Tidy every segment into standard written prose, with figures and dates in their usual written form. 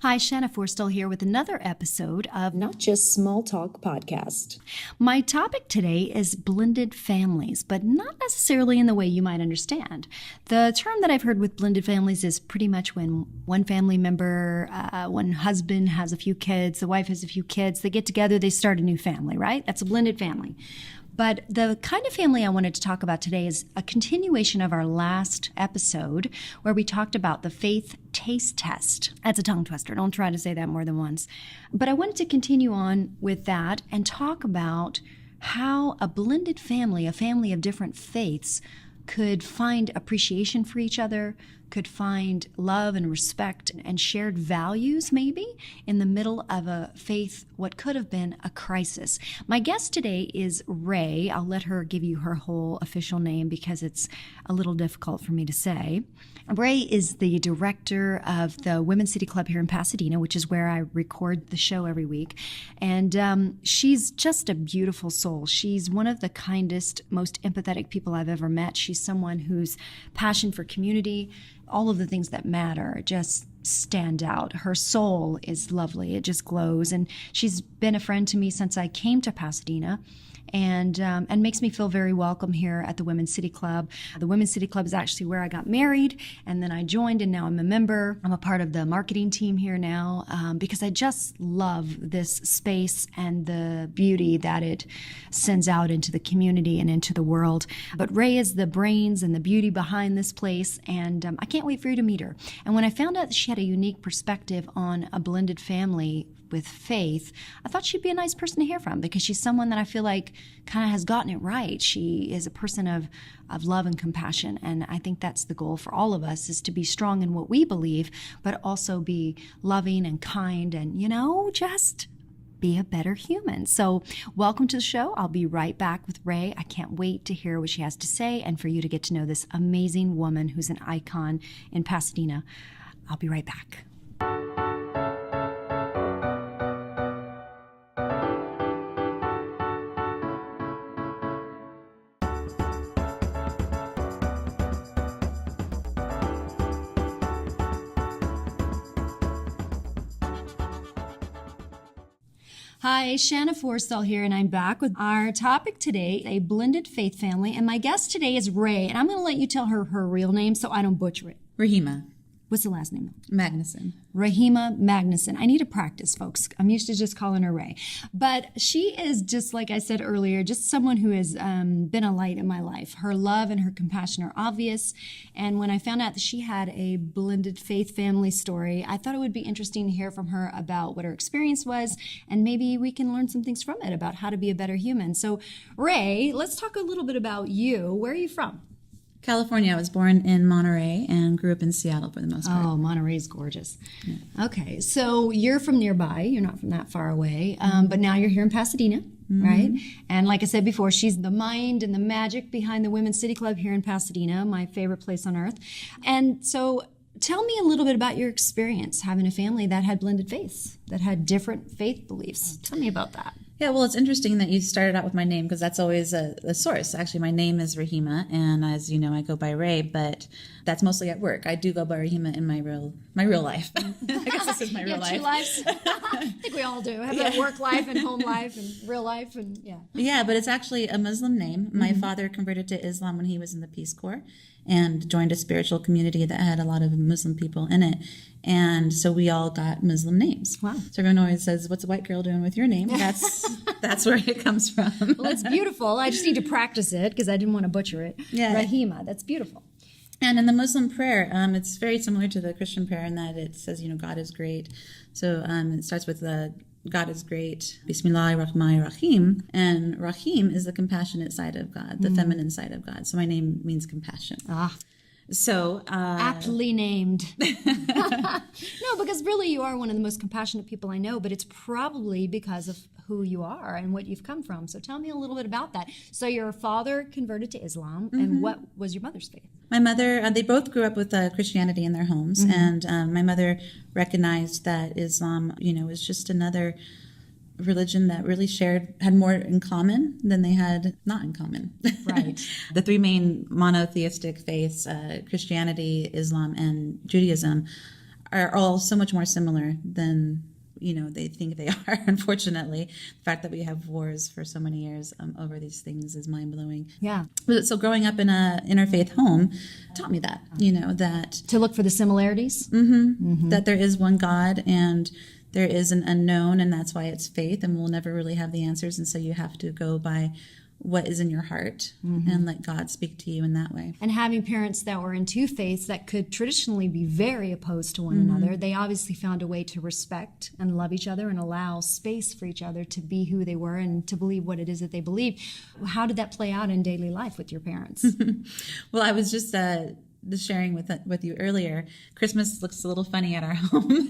Hi, Shanna Forrestall here with another episode of Not Just Small Talk Podcast. My topic today is blended families, but not necessarily in the way you might understand. The term that I've heard with blended families is pretty much when one family member, one husband has a few kids, the wife has a few kids, they get together, they start a new family, right? That's a blended family. But the kind of family I wanted to talk about today is a continuation of our last episode where we talked about the faith taste test. That's a tongue twister. Don't try to say that more than once. But I wanted to continue on with that and talk about how a blended family, a family of different faiths, could find appreciation for each other, could find love and respect and shared values maybe in the middle of a faith, what could have been a crisis. My guest today is Ray. I'll let her give you her whole official name because it's a little difficult for me to say. Ray is the director of the Women's City Club here in Pasadena, which is where I record the show every week. And she's just a beautiful soul. She's one of the kindest, most empathetic people I've ever met. She's someone whose passion for community, all of the things that matter, just stand out. Her soul is lovely. It just glows. And she's been a friend to me since I came to Pasadena. And makes me feel very welcome here at the Women's City Club. The Women's City Club is actually where I got married, and then I joined, and now I'm a member. I'm a part of the marketing team here now because I just love this space and the beauty that it sends out into the community and into the world. But Ray is the brains and the beauty behind this place, and I can't wait for you to meet her. And when I found out that she had a unique perspective on a blended family with faith, I thought she'd be a nice person to hear from because she's someone that I feel like kind of has gotten it right. She is a person of love and compassion, and I think that's the goal for all of us, is to be strong in what we believe, but also be loving and kind and, just be a better human. So welcome to the show. I'll be right back with Ray. I can't wait to hear what she has to say and for you to get to know this amazing woman who's an icon in Pasadena. I'll be right back. Hi, Shanna Forrestall here, and I'm back with our topic today, a blended faith family. And my guest today is Ray, and I'm going to let you tell her real name so I don't butcher it. Rahima. What's the last name? Magnuson. Rahima Magnuson. I need to practice, folks. I'm used to just calling her Ray. But she is, just like I said earlier, just someone who has been a light in my life. Her love and her compassion are obvious. And when I found out that she had a blended faith family story, I thought it would be interesting to hear from her about what her experience was, and maybe we can learn some things from it about how to be a better human. So, Ray, let's talk a little bit about you. Where are you from? California. I was born in Monterey and grew up in Seattle for the most part. Oh, Monterey's gorgeous. Yeah. Okay, so you're from nearby. You're not from that far away, but now you're here in Pasadena, right? And like I said before, she's the mind and the magic behind the Women's City Club here in Pasadena, my favorite place on earth. And so tell me a little bit about your experience having a family that had blended faiths, that had different faith beliefs. Tell me about that. Yeah, well, it's interesting that you started out with my name because that's always a source. Actually, my name is Rahima, and as you know, I go by Ray, but that's mostly at work. I do go by Rahima in my real life. I guess this is my real life. Two lives. I think we all do. Have that work life and home life and real life, and yeah. Yeah, but it's actually a Muslim name. My father converted to Islam when he was in the Peace Corps and joined a spiritual community that had a lot of Muslim people in it. And so we all got Muslim names. Wow. So everyone always says, what's a white girl doing with your name? That's where it comes from. Well, it's beautiful. I just need to practice it because I didn't want to butcher it. Yeah. Rahima, that's beautiful. And in the Muslim prayer, it's very similar to the Christian prayer in that it says, God is great. So it starts with God is great, Bismillah Rahman Rahim. And Rahim is the compassionate side of God, the feminine side of God. So my name means compassion. Ah. So aptly named. No, because really you are one of the most compassionate people I know, but it's probably because of who you are and what you've come from. So tell me a little bit about that. So your father converted to Islam, and what was your mother's faith? My mother, they both grew up with Christianity in their homes, and my mother recognized that Islam, was just another religion that really had more in common than they had not in common. Right. The three main monotheistic faiths, Christianity, Islam, and Judaism, are all so much more similar than they think they are. Unfortunately, the fact that we have wars for so many years over these things is mind-blowing. Yeah. So growing up in a interfaith home taught me that, that To look for the similarities? that there is one God and there is an unknown, and that's why it's faith, and we'll never really have the answers. And so you have to go by what is in your heart and let God speak to you in that way. And having parents that were in two faiths that could traditionally be very opposed to one another, they obviously found a way to respect and love each other and allow space for each other to be who they were and to believe what it is that they believe. How did that play out in daily life with your parents? Well, I was just sharing with you earlier. Christmas looks a little funny at our home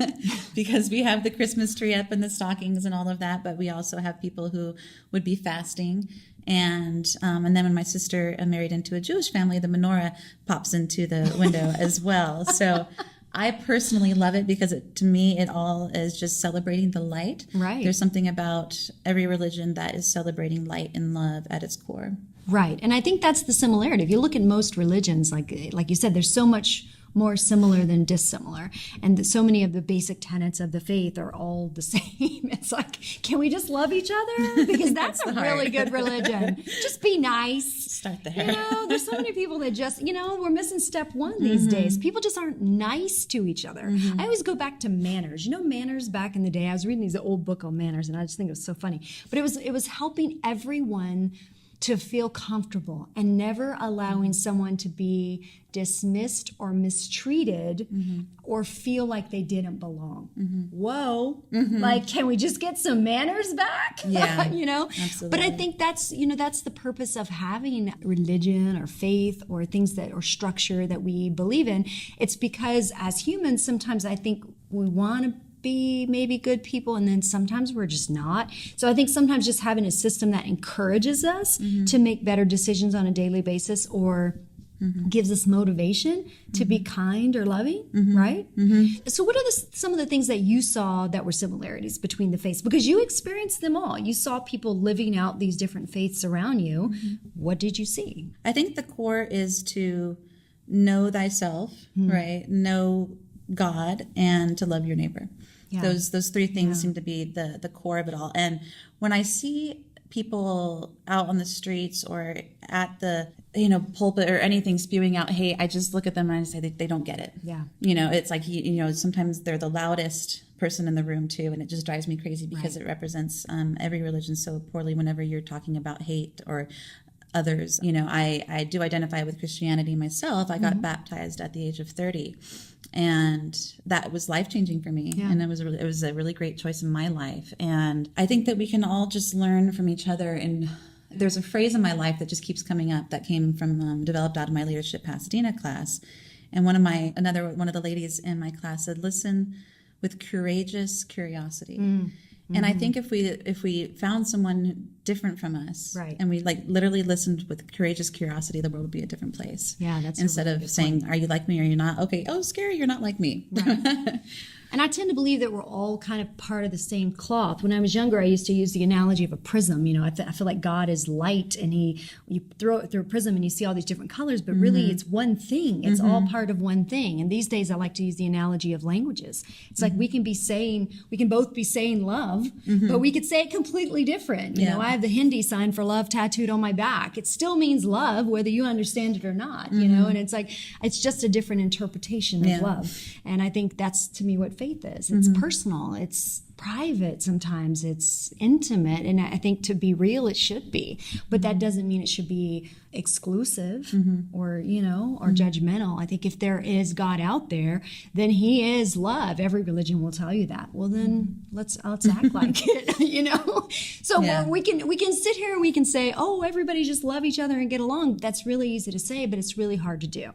because we have the Christmas tree up and the stockings and all of that, but we also have people who would be fasting. And then when my sister married into a Jewish family, the menorah pops into the window as well. So I personally love it because to me, it all is just celebrating the light. Right. There's something about every religion that is celebrating light and love at its core. Right. And I think that's the similarity. If you look at most religions, like you said, there's so much more similar than dissimilar. And so many of the basic tenets of the faith are all the same. It's like, can we just love each other? Because that's a really good religion. Just be nice. Start there. There's so many people that just, we're missing step one these days. People just aren't nice to each other. I always go back to manners. Manners back in the day, I was reading these old book on manners and I just think it was so funny. But it was helping everyone to feel comfortable and never allowing someone to be dismissed or mistreated or feel like they didn't belong. Whoa. Like, can we just get some manners back? Yeah. Absolutely. But I think that's the purpose of having religion or faith or things or structure that we believe in. It's because as humans, sometimes I think we want to be maybe good people, and then sometimes we're just not. So I think sometimes just having a system that encourages us to make better decisions on a daily basis or gives us motivation to be kind or loving, right? So what are some of the things that you saw that were similarities between the faiths? Because you experienced them all. You saw people living out these different faiths around you. What did you see? I think the core is to know thyself, right? Know God and to love your neighbor. Yeah. Those three things seem to be the core of it all. And when I see people out on the streets or at the pulpit or anything spewing out hate, I just look at them and I say they don't get it. Yeah. It's like sometimes they're the loudest person in the room too, and it just drives me crazy because it represents every religion so poorly whenever you're talking about hate or others. I do identify with Christianity myself. I got baptized at the age of 30. And that was life-changing for me. Yeah. And it was a really great choice in my life. And I think that we can all just learn from each other. And there's a phrase in my life that just keeps coming up that came from, developed out of my Leadership Pasadena class. And one of the ladies in my class said, listen with courageous curiosity. And I think if we found someone different from us, right, and we literally listened with courageous curiosity, the world would be a different place. Yeah, that's instead of saying, "Are you like me or you're not?" Okay, oh, scary, you're not like me. Right. And I tend to believe that we're all kind of part of the same cloth. When I was younger, I used to use the analogy of a prism. I feel like God is light, and you throw it through a prism and you see all these different colors, but really it's one thing. It's all part of one thing. And these days I like to use the analogy of languages. It's like we can both be saying love, but we could say it completely different. I have the Hindi sign for love tattooed on my back. It still means love, whether you understand it or not, and it's like, it's just a different interpretation of love. And I think that's, to me, what faith is. It's personal. It's private. Sometimes it's intimate. And I think to be real, it should be. But that doesn't mean it should be exclusive or, or judgmental. I think if there is God out there, then he is love. Every religion will tell you that. Well, then let's act like it, So we can sit here and we can say, oh, everybody just love each other and get along. That's really easy to say, but it's really hard to do.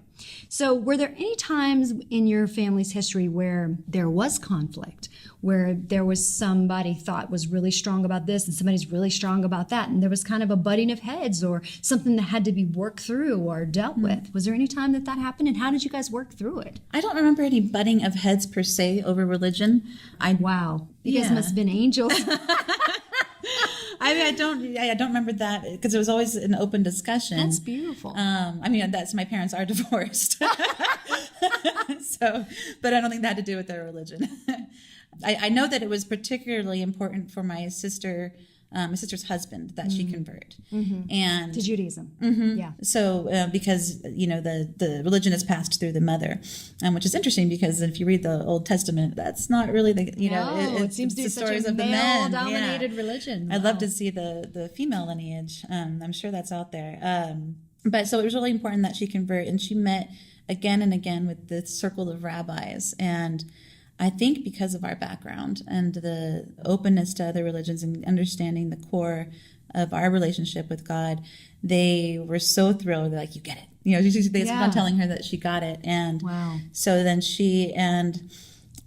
So were there any times in your family's history where there was conflict, where there was somebody thought was really strong about this and somebody's really strong about that, and there was kind of a butting of heads or something that had to be worked through or dealt with? Was there any time that happened, and how did you guys work through it? I don't remember any butting of heads per se over religion. Wow. You guys must have been angels. I don't remember that because it was always an open discussion. That's beautiful. That's my parents are divorced. So, but I don't think that had to do with their religion. I know that it was particularly important for my sister's husband that she convert, and To Judaism. Yeah. so because the religion is passed through the mother, which is interesting because if you read the Old Testament, that's not really the it seems to be the such stories a of the men. male-dominated religion. I'd love to see the female lineage. I'm sure that's out there. But so it was really important that she convert, and she met again and again with the circle of rabbis. And I think because of our background and the openness to other religions and understanding the core of our relationship with God, they were so thrilled. They're like, you get it. She's based on telling her that she got it. And so then she had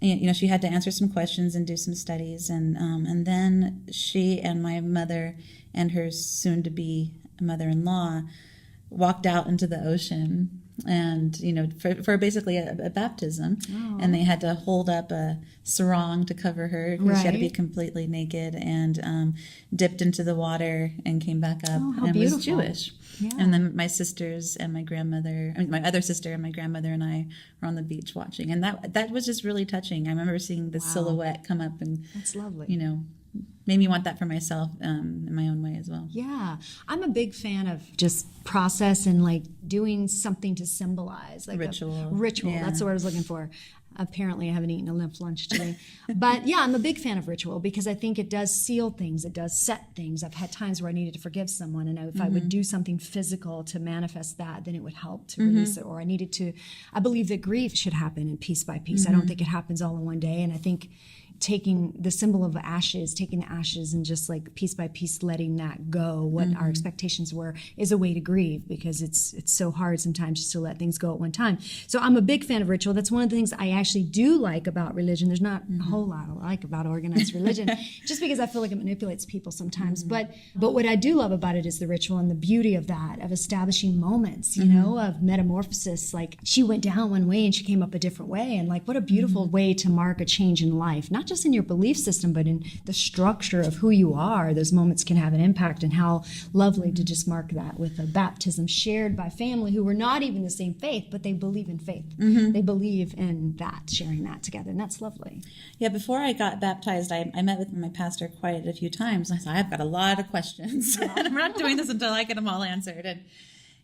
to answer some questions and do some studies. And then she and my mother and her soon-to-be mother-in-law walked out into the ocean and for basically a baptism. And they had to hold up a sarong to cover her because she had to be completely naked, and dipped into the water and came back up and beautiful. was Jewish. And then my sisters and my other sister and my grandmother and I were on the beach watching, and that was just really touching. I remember seeing the silhouette come up, and that's lovely. Made me want that for myself in my own way as well. Yeah. I'm a big fan of just process and like doing something to symbolize. Like ritual. Ritual. Yeah. That's the word I was looking for. Apparently I haven't eaten enough lunch today. But yeah, I'm a big fan of ritual because I think it does seal things. It does set things. I've had times where I needed to forgive someone, and if I would do something physical to manifest that, then it would help to release it. Or I believe that grief should happen in piece by piece. I don't think it happens all in one day. And I think taking the symbol of ashes, taking the ashes and just like piece by piece letting that go, what our expectations were, is a way to grieve, because it's so hard sometimes just to let things go at one time. So I'm a big fan of ritual. That's one of the things I actually do like about religion. There's not a whole lot I like about organized religion, just because I feel like it manipulates people sometimes. But what I do love about it is the ritual and the beauty of that, of establishing moments, of metamorphosis. Like she went down one way and she came up a different way. And like, what a beautiful way to mark a change in life, not just in your belief system, but in the structure of who you are. Those moments can have an impact, and how lovely to just mark that with a baptism shared by family who were not even the same faith, but they believe in faith. They believe in that, sharing that together, and that's lovely. Yeah, before I got baptized, I met with my pastor quite a few times. I thought, I've got a lot of questions. And we're not doing this until I get them all answered.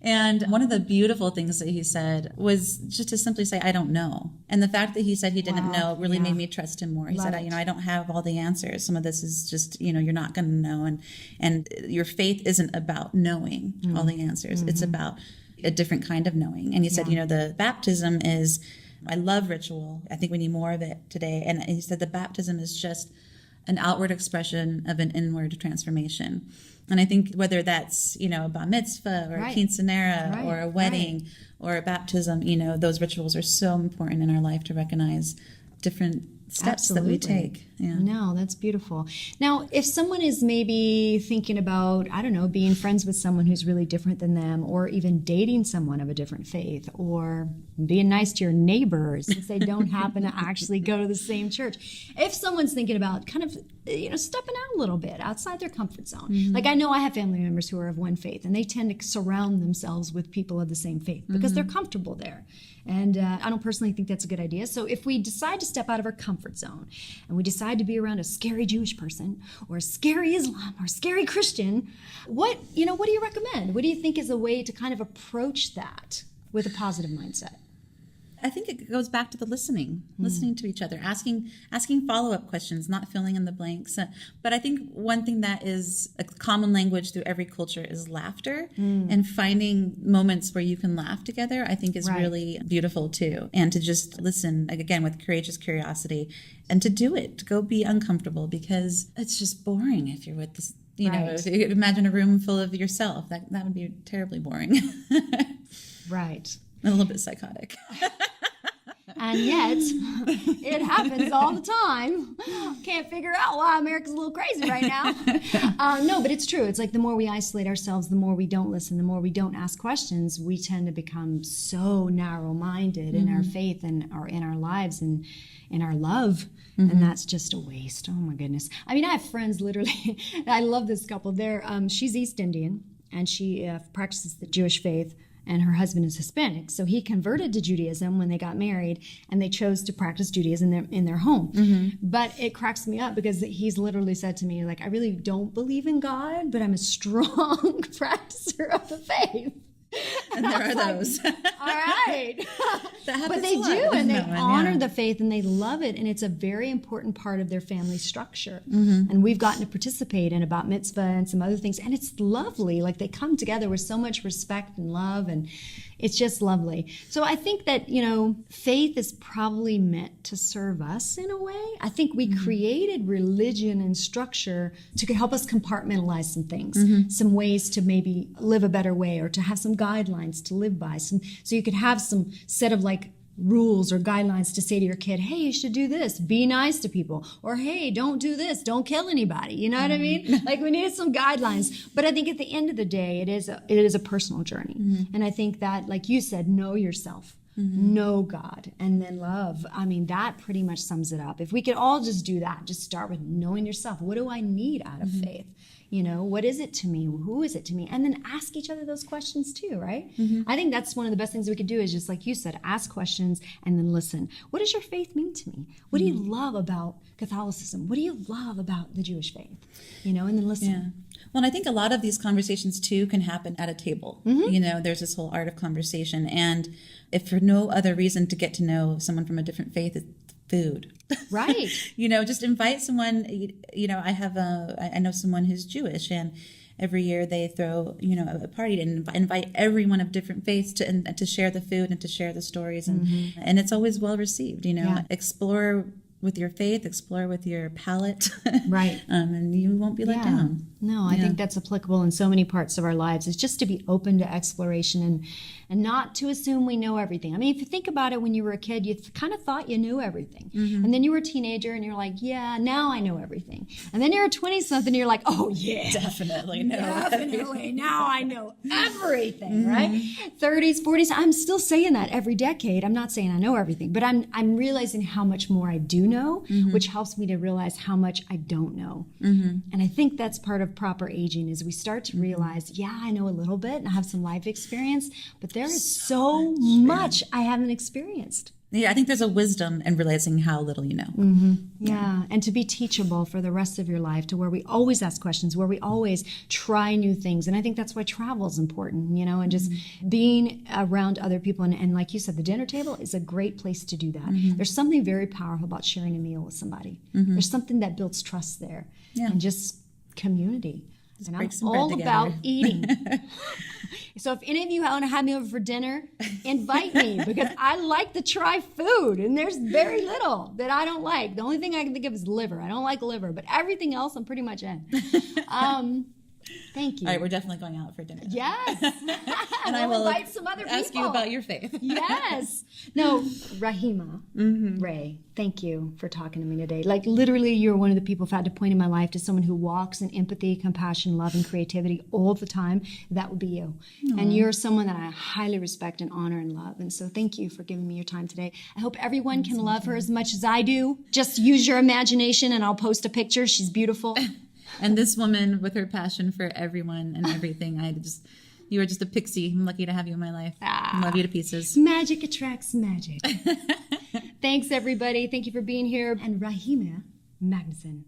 And one of the beautiful things that he said was just to simply say, I don't know. And the fact that he said he didn't know really made me trust him more. He said, I don't have all the answers. Some of this is just, you're not going to know. And your faith isn't about knowing all the answers. It's about a different kind of knowing. And he said, the baptism is, I love ritual. I think we need more of it today. And he said the baptism is just an outward expression of an inward transformation. And I think whether that's, a bar mitzvah or a quinceanera or a wedding or a baptism, those rituals are so important in our life to recognize different steps that we take. Yeah. No, that's beautiful. Now, if someone is maybe thinking about, I don't know, being friends with someone who's really different than them, or even dating someone of a different faith, or being nice to your neighbors since they don't happen to actually go to the same church. If someone's thinking about kind of, stepping out a little bit outside their comfort zone. Like I know I have family members who are of one faith, and they tend to surround themselves with people of the same faith because they're comfortable there. And I don't personally think that's a good idea. So if we decide to step out of our comfort zone and we decide to be around a scary Jewish person or a scary Islam or a scary Christian, what do you recommend? What do you think is a way to kind of approach that with a positive mindset? I think it goes back to the listening to each other, asking follow-up questions, not filling in the blanks. But I think one thing that is a common language through every culture is laughter, and finding moments where you can laugh together, I think is really beautiful too. And to just listen, again, with courageous curiosity, and to do it, to go be uncomfortable, because it's just boring if you're with this. If you imagine a room full of yourself, that would be terribly boring. Right. A little bit psychotic. And yet, it happens all the time. Can't figure out why America's a little crazy right now. No, but it's true. It's like the more we isolate ourselves, the more we don't listen, the more we don't ask questions, we tend to become so narrow-minded in our faith and in our lives and in our love. And that's just a waste. Oh, my goodness. I mean, I have friends literally. I love this couple. She's East Indian, and she practices the Jewish faith. and her husband is Hispanic. So he converted to Judaism when they got married, and they chose to practice Judaism in their home. But it cracks me up because he's literally said to me, like, I really don't believe in God, but I'm a strong practicer of the faith. And there are those. All right. But they a do, lot and they in that one, honor the faith, and they love it, and it's a very important part of their family structure. And we've gotten to participate in about mitzvah and some other things, and it's lovely. Like, they come together with so much respect and love, and it's just lovely. So I think that, faith is probably meant to serve us in a way. I think we created religion and structure to help us compartmentalize some things, some ways to maybe live a better way, or to have some guidelines to live by. So you could have some set of like rules or guidelines to say to your kid, hey, you should do this, be nice to people, or hey, don't do this, don't kill anybody. You know what I mean? Like, we needed some guidelines. But I think at the end of the day, it is a personal journey. And I think that, like you said, know yourself. Know God, and then love. I mean, that pretty much sums it up. If we could all just do that, just start with knowing yourself. What do I need out of faith? What is it to me? Who is it to me? And then ask each other those questions too, right? I think that's one of the best things we could do, is just like you said, ask questions and then listen. What does your faith mean to me? What do you love about Catholicism? What do you love about the Jewish faith? And then listen. Yeah. Well, and I think a lot of these conversations too can happen at a table. There's this whole art of conversation. And if for no other reason to get to know someone from a different faith, it's food. Right. Just invite someone. I know someone who's Jewish, and every year they throw, a party and invite everyone of different faiths to share the food and to share the stories. And it's always well received, Explore with your faith, explore with your palate. Right. And you won't be let down. No, I think that's applicable in so many parts of our lives. It's just to be open to exploration and not to assume we know everything. I mean, if you think about it, when you were a kid, you kind of thought you knew everything. And then you were a teenager and you're like, yeah, now I know everything. And then you're a 20-something and you're like, oh, yeah. Definitely know. Definitely. Now I know everything, right? 30s, 40s, I'm still saying that every decade. I'm not saying I know everything, but I'm realizing how much more I do know, which helps me to realize how much I don't know. And I think that's part of proper aging, is we start to realize, I know a little bit and I have some life experience, but there is so much I haven't experienced. Yeah, I think there's a wisdom in realizing how little you know. Yeah, and to be teachable for the rest of your life, to where we always ask questions, where we always try new things. And I think that's why travel is important, and just being around other people. And like you said, the dinner table is a great place to do that. There's something very powerful about sharing a meal with somebody. There's something that builds trust there, and just community. And I'm all about eating. So if any of you want to have me over for dinner, invite me, because I like to try food, and there's very little that I don't like. The only thing I can think of is liver. I don't like liver, but everything else I'm pretty much in. Thank you. All right, we're definitely going out for dinner. Yes. And I will invite some other ask people. you about your faith. Yes. No, Rahima, Ray, thank you for talking to me today. Like, literally, you're one of the people I've had to point in my life to someone who walks in empathy, compassion, love, and creativity all the time. That would be you. Aww. And you're someone that I highly respect and honor and love. And so thank you for giving me your time today. I hope everyone can love her as much as I do. Just use your imagination, and I'll post a picture. She's beautiful. And this woman, with her passion for everyone and everything, you are just a pixie. I'm lucky to have you in my life. I love you to pieces. Magic attracts magic. Thanks, everybody. Thank you for being here. And Rahima Magnuson.